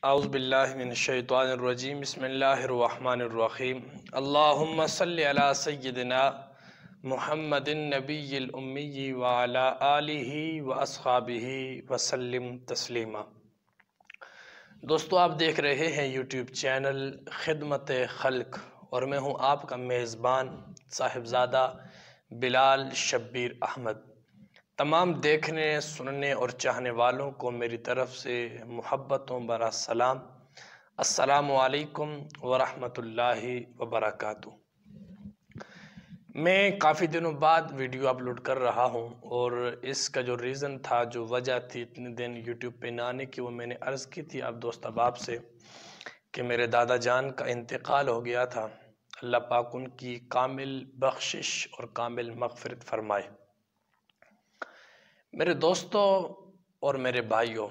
اعوذ باللہ من الشیطان الرجیم بسم اللہ الرحمن الرحیم اللہم صلی علی سیدنا محمد النبی الامی وعلی آلہ واصحابہ وسلم تسلیما۔ دوستو، آپ دیکھ رہے ہیں یوٹیوب چینل خدمت خلق اور میں ہوں آپ کا میزبان صاحبزادہ بلال شبیر احمد۔ تمام دیکھنے، سننے اور چاہنے والوں کو میری طرف سے محبتوں برا سلام، السلام علیکم ورحمۃ اللہ وبرکاتہ۔ میں کافی دنوں بعد ویڈیو اپلوڈ کر رہا ہوں اور اس کا جو ریزن تھا، جو وجہ تھی اتنے دن یوٹیوب پہ نہ آنے کی، وہ میں نے عرض کی تھی آپ دوست احباب سے کہ میرے دادا جان کا انتقال ہو گیا تھا۔ اللہ پاک ان کی کامل بخشش اور کامل مغفرت فرمائے۔ میرے دوستوں اور میرے بھائیوں،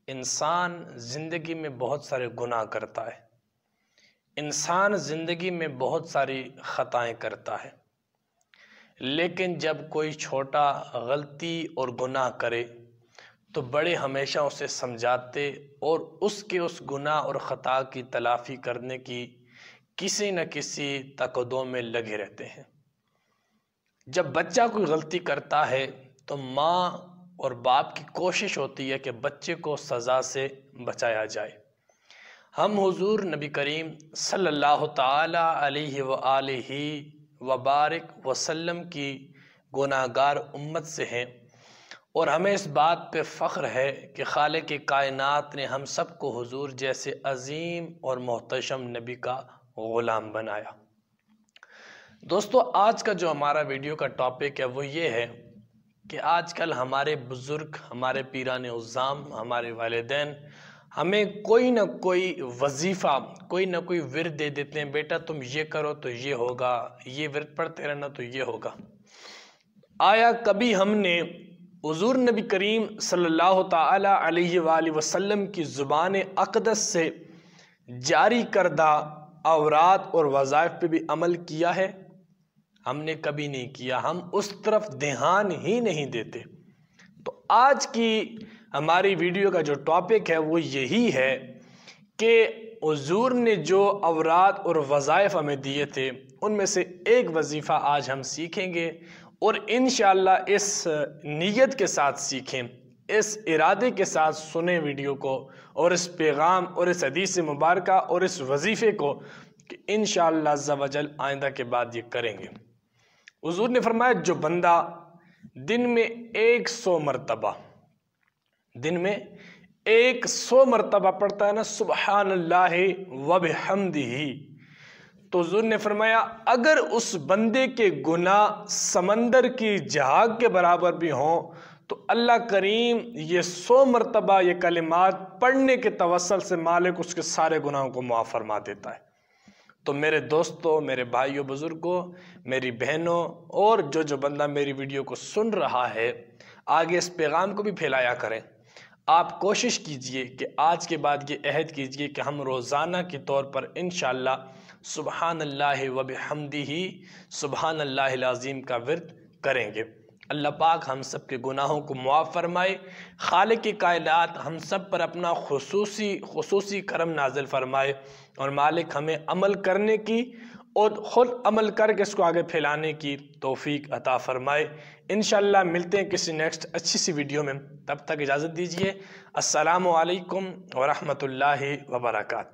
انسان زندگی میں بہت سارے گناہ کرتا ہے، انسان زندگی میں بہت ساری خطائیں کرتا ہے، لیکن جب کوئی چھوٹا غلطی اور گناہ کرے تو بڑے ہمیشہ اسے سمجھاتے اور اس گناہ اور خطا کی تلافی کرنے کی کسی نہ کسی تقدم میں لگے رہتے ہیں۔ جب بچہ کوئی غلطی کرتا ہے تو ماں اور باپ کی کوشش ہوتی ہے کہ بچے کو سزا سے بچایا جائے۔ ہم حضور نبی کریم صلی اللہ تعالی علیہ وآلہ وبارک وسلم کی گناہگار امت سے ہیں اور ہمیں اس بات پہ فخر ہے کہ خالق کائنات نے ہم سب کو حضور جیسے عظیم اور محتشم نبی کا غلام بنایا۔ دوستو، آج کا جو ہمارا ویڈیو کا ٹاپک ہے وہ یہ ہے کہ آج کل ہمارے بزرگ، ہمارے پیران عظام، ہمارے والدین ہمیں کوئی نہ کوئی وظیفہ، کوئی نہ کوئی ورد دے دیتے ہیں، بیٹا تم یہ کرو تو یہ ہوگا، یہ ورد پڑھتے رہنا تو یہ ہوگا۔ آیا کبھی ہم نے حضور نبی کریم صلی اللہ تعالی علیہ وآلہ وسلم کی زبان اقدس سے جاری کردہ اوراد اور وظائف پہ بھی عمل کیا ہے؟ ہم نے کبھی نہیں کیا، ہم اس طرف دھیان ہی نہیں دیتے۔ تو آج کی ہماری ویڈیو کا جو ٹاپک ہے وہ یہی ہے کہ حضور نے جو اوراد اور وظائف ہمیں دیے تھے ان میں سے ایک وظیفہ آج ہم سیکھیں گے اور انشاءاللہ اس نیت کے ساتھ سیکھیں، اس ارادے کے ساتھ سنیں ویڈیو کو اور اس پیغام اور اس حدیث مبارکہ اور اس وظیفے کو کہ انشاءاللہ عز و جل آئندہ کے بعد یہ کریں گے۔ حضور نے فرمایا جو بندہ دن میں 100 مرتبہ پڑھتا ہے نا سبحان اللہ و بحمدہ، تو حضور نے فرمایا اگر اس بندے کے گناہ سمندر کی جھاگ کے برابر بھی ہوں تو اللہ کریم یہ 100 مرتبہ یہ کلمات پڑھنے کے توسل سے مالک اس کے سارے گناہوں کو معاف فرما دیتا ہے۔ تو میرے دوستوں، میرے بھائیوں، بزرگوں، میری بہنوں اور جو بندہ میری ویڈیو کو سن رہا ہے، آگے اس پیغام کو بھی پھیلایا کریں۔ آپ کوشش کیجئے کہ آج کے بعد یہ عہد کیجئے کہ ہم روزانہ کے طور پر انشاءاللہ سبحان اللہ و بحمدہ سبحان اللہ العظیم کا ورد کریں گے۔ اللہ پاک ہم سب کے گناہوں کو معاف فرمائے، خالق کائنات ہم سب پر اپنا خصوصی کرم نازل فرمائے اور مالک ہمیں عمل کرنے کی اور خود عمل کر کے اس کو آگے پھیلانے کی توفیق عطا فرمائے۔ انشاءاللہ ملتے ہیں کسی نیکسٹ اچھی سی ویڈیو میں، تب تک اجازت دیجیے۔ السلام علیکم ورحمۃ اللہ وبرکاتہ۔